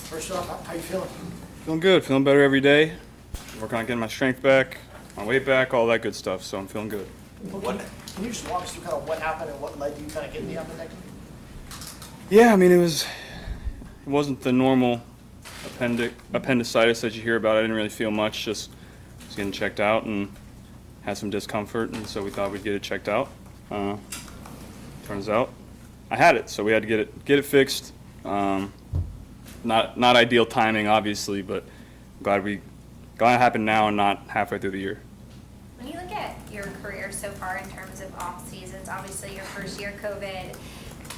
First off, how you feeling? Feeling good, feeling better every day. Working on getting my strength back, my weight back, all that good stuff, so I'm feeling good. Well, can you just walk us through kind of what happened and what led you kind of getting the appendectomy? Yeah, I mean, it wasn't the normal appendicitis that you hear about. I didn't really feel much, just was getting checked out and had some discomfort, and so we thought we'd get it checked out. Turns out I had it, so we had to get it fixed. Not ideal timing, obviously, but glad it happened now and not halfway through the year. When you look at your career so far in terms of off seasons, obviously your first year COVID,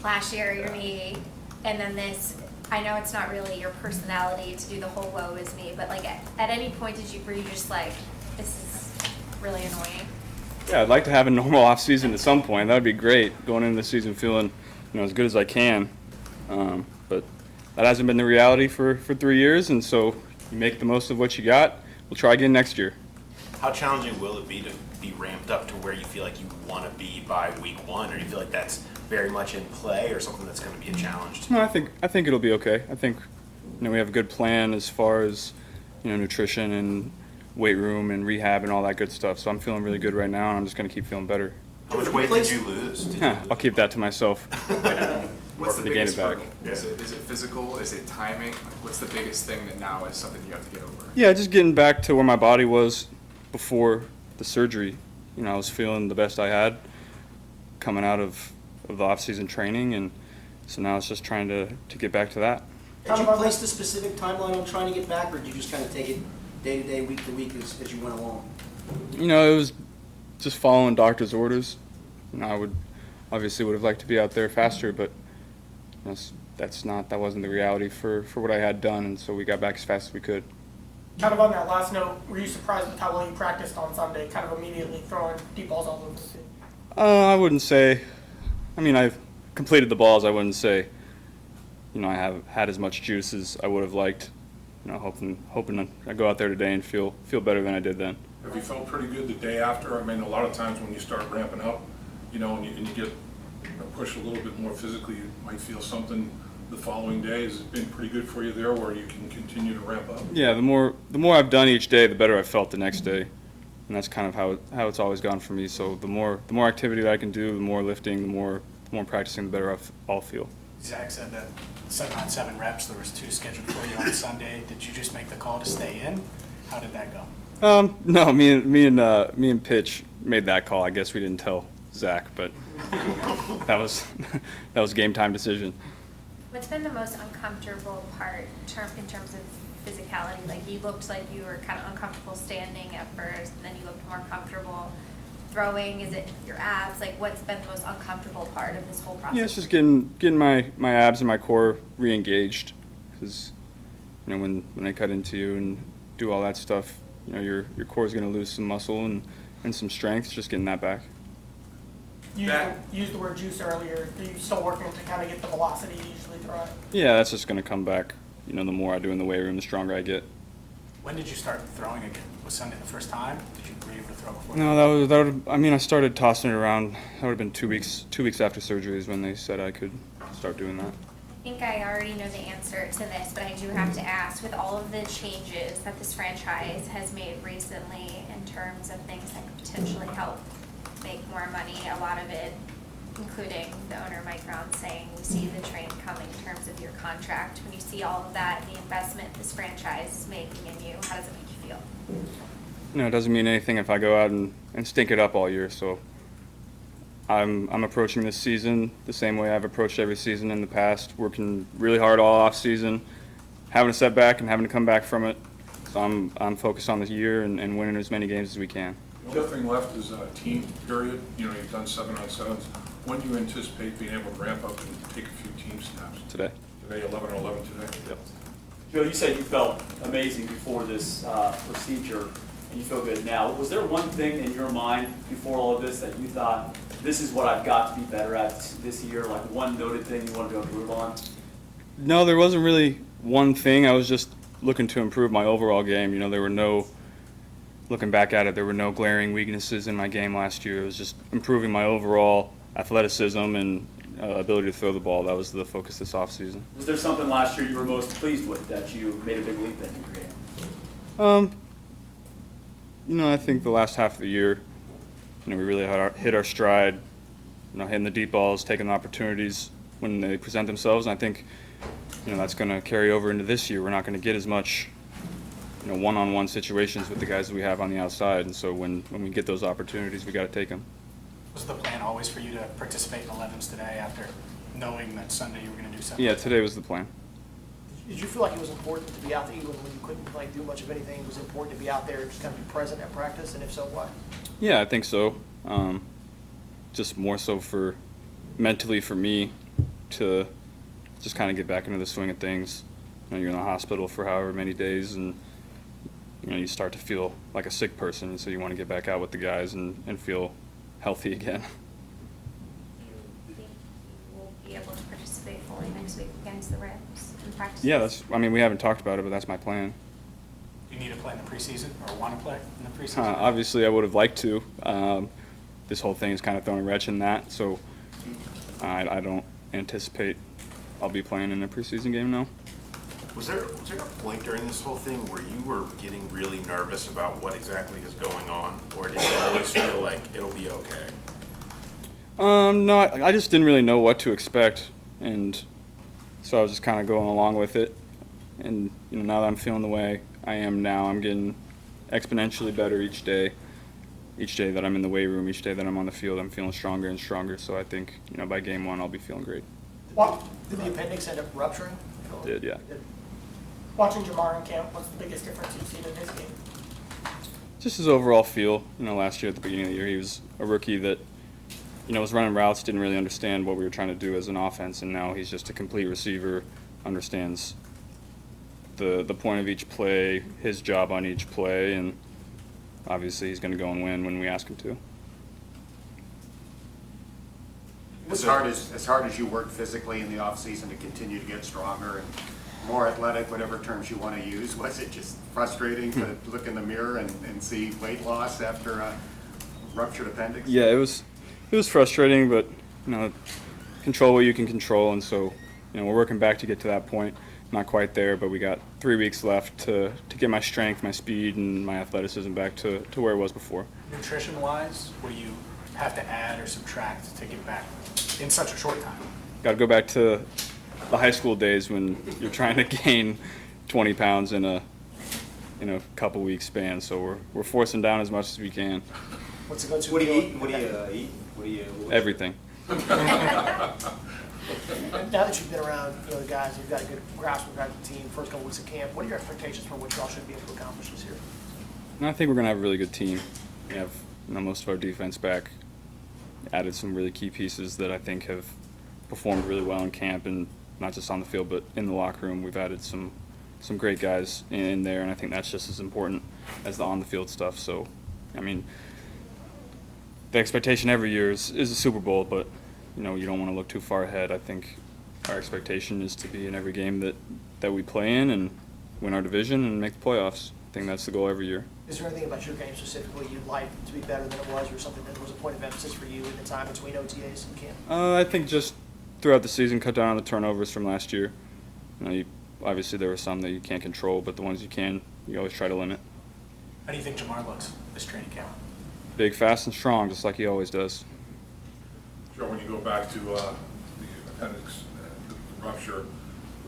last year your knee, and then this, I know it's not really your personality to do the whole woe is me, but like at any point were you just like, this is really annoying? Yeah, I'd like to have a normal off season at some point. That would be great, going into the season feeling as good as I can. But that hasn't been the reality for 3 years, and so you make the most of what you got. We'll try again next year. How challenging will it be to be ramped up to where you feel like you want to be by week one, or do you feel like that's very much in play, or something that's going to be a challenge? No, I think it'll be okay. I think we have a good plan as far as nutrition and weight room and rehab and all that good stuff. So I'm feeling really good right now, and I'm just going to keep feeling better. How much weight did you lose? I'll keep that to myself. What's the to gain biggest it back. hurdle? Is it physical? Is it timing? What's the biggest thing that now is something you have to get over? Yeah, just getting back to where my body was before the surgery. I was feeling the best I had coming out of the off-season training, and so now it's just trying to get back to that. Did you place the specific timeline on trying to get back, or did you just kind of take it day to day, week to week as you went along? It was just following doctor's orders. I would have liked to be out there faster, but that wasn't the reality for what I had done, and so we got back as fast as we could. Kind of on that last note, were you surprised with how well you practiced on Sunday, kind of immediately throwing deep balls all over the field? I wouldn't say. I've completed the balls. I wouldn't say, I have had as much juice as I would have liked. Hoping I go out there today and feel better than I did then. Have you felt pretty good the day after? A lot of times when you start ramping up, and you get pushed a little bit more physically, you might feel something the following day. Has it been pretty good for you there, where you can continue to ramp up? Yeah, the more I've done each day, the better I felt the next day, and that's kind of how it's always gone for me. So the more activity that I can do, the more lifting, the more practicing, the better I'll feel. Zach said that 7-on-7 reps, there was 2 scheduled for you on Sunday. Did you just make the call to stay in? How did that go? No, me and Pitch made that call. I guess we didn't tell Zach, but that was game time decision. What's been the most uncomfortable part in terms of physicality? Like you looked like you were kind of uncomfortable standing at first, and then you looked more comfortable throwing. Is it your abs? Like what's been the most uncomfortable part of this whole process? Yeah, it's just getting my abs and my core re-engaged, because when they cut into you and do all that stuff, your core is going to lose some muscle and some strength. Just getting that back. You used the word juice earlier. Are you still working to kind of get the velocity you usually throw it? Yeah, that's just going to come back. The more I do in the weight room, the stronger I get. When did you start throwing again? Was Sunday the first time? Were you able to throw before? No, that would. I started tossing it around. That would have been 2 weeks. 2 weeks after surgery is when they said I could start doing that. I think I already know the answer to this, but I do have to ask, with all of the changes that this franchise has made recently in terms of things that could potentially help make more money, a lot of it, including the owner Mike Brown saying we see the train coming in terms of your contract. When you see all of that, the investment this franchise is making in you, how does it make you feel? It doesn't mean anything if I go out and stink it up all year. So I'm approaching this season the same way I've approached every season in the past, working really hard all off season, having a setback and having to come back from it. So I'm focused on this year and winning as many games as we can. The only thing left is a team period. You've done 7-on-7s. When do you anticipate being able to ramp up and take a few team snaps? Today. Today, 11-on-11 today? Yep. Joe, you said you felt amazing before this procedure, and you feel good now. Was there one thing in your mind before all of this that you thought, this is what I've got to be better at this year, like one noted thing you wanted to improve on? No, there wasn't really one thing. I was just looking to improve my overall game. There were looking back at it, there were no glaring weaknesses in my game last year. It was just improving my overall athleticism and ability to throw the ball. That was the focus this offseason. Was there something last year you were most pleased with that you made a big leap in your game? I think the last half of the year, we really hit our stride, hitting the deep balls, taking the opportunities when they present themselves. And I think, that's going to carry over into this year. We're not going to get as much, one-on-one situations with the guys that we have on the outside. And so when we get those opportunities, we got to take them. Was the plan always for you to participate in 11s today after knowing that Sunday you were going to do something? Yeah, today was the plan. Did you feel like it was important to be out there even when you couldn't do much of anything? It was important to be out there and just kind of be present at practice, and if so, why? Yeah, I think so. Just more so mentally for me to just kind of get back into the swing of things. You're in the hospital for however many days, and you start to feel like a sick person, so you want to get back out with the guys and feel healthy again. Do you think you will be able to participate fully next week against the Rams in practice? Yeah, we haven't talked about it, but that's my plan. Do you need to play in the preseason or want to play in the preseason? Obviously, I would have liked to. This whole thing is kind of throwing a wrench in that, so I don't anticipate I'll be playing in a preseason game now. Was there a point during this whole thing where you were getting really nervous about what exactly is going on, or did you always feel like it'll be okay? No, I just didn't really know what to expect, and so I was just kind of going along with it. And now that I'm feeling the way I am now, I'm getting exponentially better each day. Each day that I'm in the weight room, each day that I'm on the field, I'm feeling stronger and stronger. So I think by game 1, I'll be feeling great. Did the appendix end up rupturing? It did, yeah. Watching Jamar in camp, what's the biggest difference you've seen in his game? Just his overall feel. Last year at the beginning of the year, he was a rookie that was running routes, didn't really understand what we were trying to do as an offense, and now he's just a complete receiver, understands the point of each play, his job on each play, and obviously he's going to go and win when we ask him to. As hard as you work physically in the offseason to continue to get stronger and more athletic, whatever terms you want to use, was it just frustrating to look in the mirror and see weight loss after a ruptured appendix? Yeah, it was frustrating, but control what you can control, and so we're working back to get to that point. Not quite there, but we got 3 weeks left to get my strength, my speed, and my athleticism back to where it was before. Nutrition-wise, will you have to add or subtract to get back in such a short time? Got to go back to the high school days when you're trying to gain 20 pounds in a couple weeks span. So we're forcing down as much as we can. What's the go-to? What do you eat? What do you eat? What do you? Everything. Now that you've been around, the guys, you've got a good grasp of the team. First couple weeks of camp, what are your expectations for what y'all should be able to accomplish this year? And I think we're going to have a really good team. We have most of our defense back. Added some really key pieces that I think have performed really well in camp, and not just on the field, but in the locker room. We've added some great guys in there, and I think that's just as important as the on-the-field stuff. So, the expectation every year is a Super Bowl, but you don't want to look too far ahead. I think our expectation is to be in every game that we play in and win our division and make the playoffs. I think that's the goal every year. Is there anything about your game specifically you'd like to be better than it was, or something that was a point of emphasis for you in the time between OTAs and camp? I think just throughout the season, cut down on the turnovers from last year. Obviously there were some that you can't control, but the ones you can, you always try to limit. How do you think Jamar looks this training camp? Big, fast, and strong, just like he always does. Joe, when you go back to the appendix, the rupture,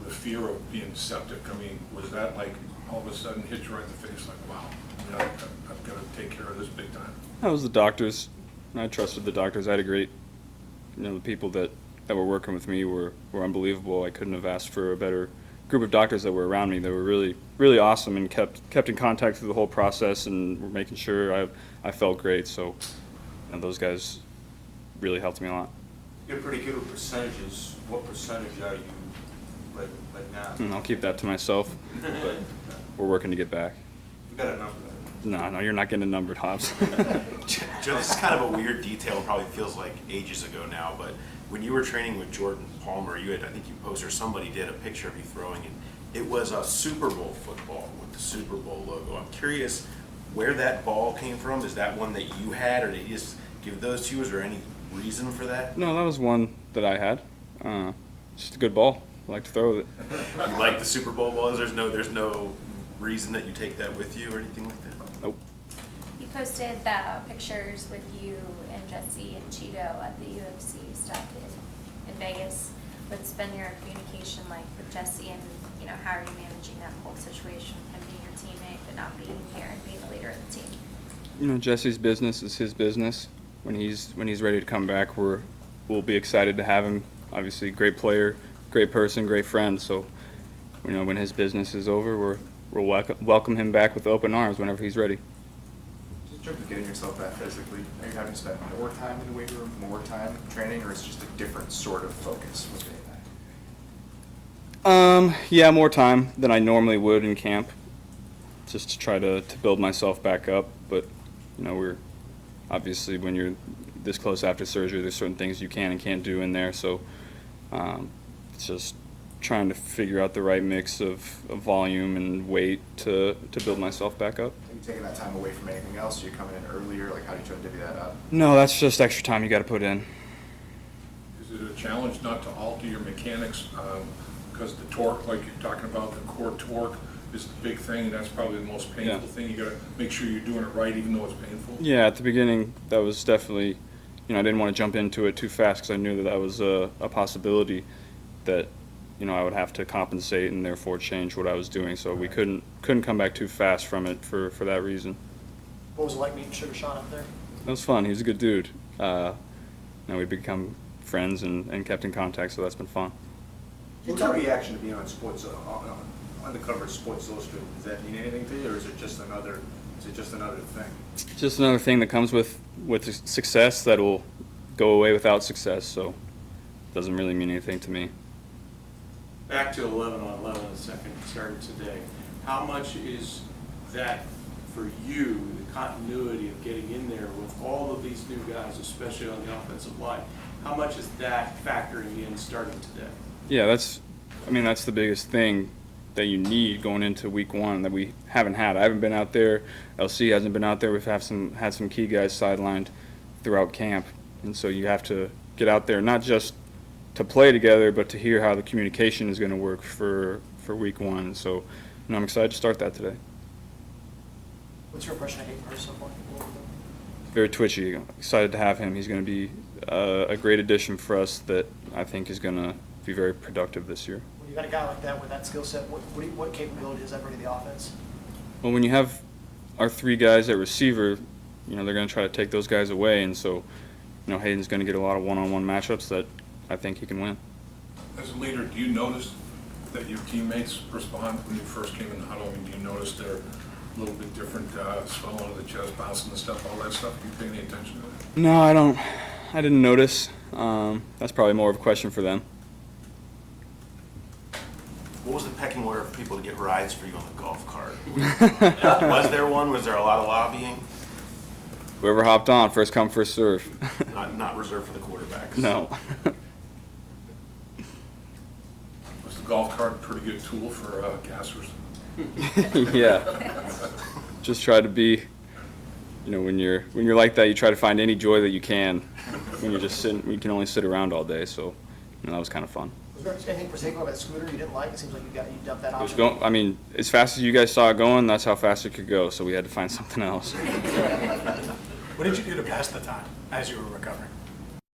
the fear of being septic, was that like all of a sudden hit you right in the face, like, wow, I've got to take care of this big time? That was the doctors. I trusted the doctors. I had a great, the people that were working with me were unbelievable. I couldn't have asked for a better group of doctors that were around me. They were really, really awesome and kept in contact through the whole process and were making sure I felt great. So, those guys really helped me a lot. You're pretty good with percentages. What percentage are you right now? And I'll keep that to myself, but we're working to get back. You got a number. No, you're not getting a numbered, Hobbs. Joe, this is kind of a weird detail. Probably feels like ages ago now, but when you were training with Jordan Palmer, I think you posted, or somebody did a picture of you throwing it. It was a Super Bowl football with the Super Bowl logo. I'm curious where that ball came from. Is that one that you had, or did you just give those to you? Is there any reason for that? No, that was one that I had. Just a good ball. I like to throw with it. You like the Super Bowl balls? There's no reason that you take that with you or anything like that? Nope. You posted the pictures with you and Jesse and Cheeto at the UFC stuff in Vegas. What's been your communication like with Jesse, and how are you managing that whole situation, him being your teammate but not being here and being the leader of the team? Jesse's business is his business. When he's ready to come back, we'll be excited to have him. Obviously, great player, great person, great friend. So, when his business is over, we'll welcome him back with open arms whenever he's ready. In terms of getting yourself back physically, are you having to spend more time in the weight room, more time training, or is it just a different sort of focus with it? Yeah, more time than I normally would in camp, just to try to build myself back up. But, we're obviously, when you're this close after surgery, there's certain things you can and can't do in there. So it's just trying to figure out the right mix of volume and weight to build myself back up. Are you taking that time away from anything else? Are you coming in earlier? Like, how do you try to divvy that up? No, that's just extra time you got to put in. Is it a challenge not to alter your mechanics? Because the torque, like you're talking about, the core torque is the big thing, and that's probably the most painful thing. You got to make sure you're doing it right, even though it's painful. Yeah, at the beginning, that was definitely, I didn't want to jump into it too fast because I knew that was a possibility that, I would have to compensate and therefore change what I was doing. So we couldn't come back too fast from it for that reason. What was it like meeting Sugar Sean up there? That was fun. He was a good dude. We've become friends and kept in contact, so that's been fun. What's your reaction to being on sports, on the cover of Sports Illustrated? Does that mean anything to you, or is it just another thing? Just another thing that comes with success that will go away without success, so it doesn't really mean anything to me. Back to 11-on-11 in the second, starting today. How much is that for you, the continuity of getting in there with all of these new guys, especially on the offensive line? How much is that factoring in starting today? Yeah, that's the biggest thing that you need going into week one that we haven't had. I haven't been out there. LC hasn't been out there. We've had some key guys sidelined throughout camp, and so you have to get out there not just to play together, but to hear how the communication is going to work for week one. So, I'm excited to start that today. What's your impression of Hayden Hurst so far? Very twitchy. Excited to have him. He's going to be a great addition for us that I think is going to be very productive this year. When you got a guy like that with that skill set, what capability does that bring to the offense? Well, when you have our three guys at receiver, they're going to try to take those guys away, and so, Hayden's going to get a lot of one-on-one matchups that I think he can win. As a leader, do you notice that your teammates respond when you first came in the huddle? Do you notice they're a little bit different, swelling of the chest, bouncing the stuff, all that stuff? Do you pay any attention to that? No, I don't. I didn't notice. That's probably more of a question for them. What was the pecking order for people to get rides for you on the golf cart? Was there one? Was there a lot of lobbying? Whoever hopped on, first come, first serve. Not reserved for the quarterbacks. No. Was the golf cart a pretty good tool for gassers? Yeah. Just try to be, when you're like that, you try to find any joy that you can when you're just sitting, you can only sit around all day. So, that was kind of fun. Was there anything particular about the scooter you didn't like? It seems like you dumped that It was option. going, as fast as you guys saw it going, that's how fast it could go. So we had to find something else. What did you do to pass the time as you were recovering?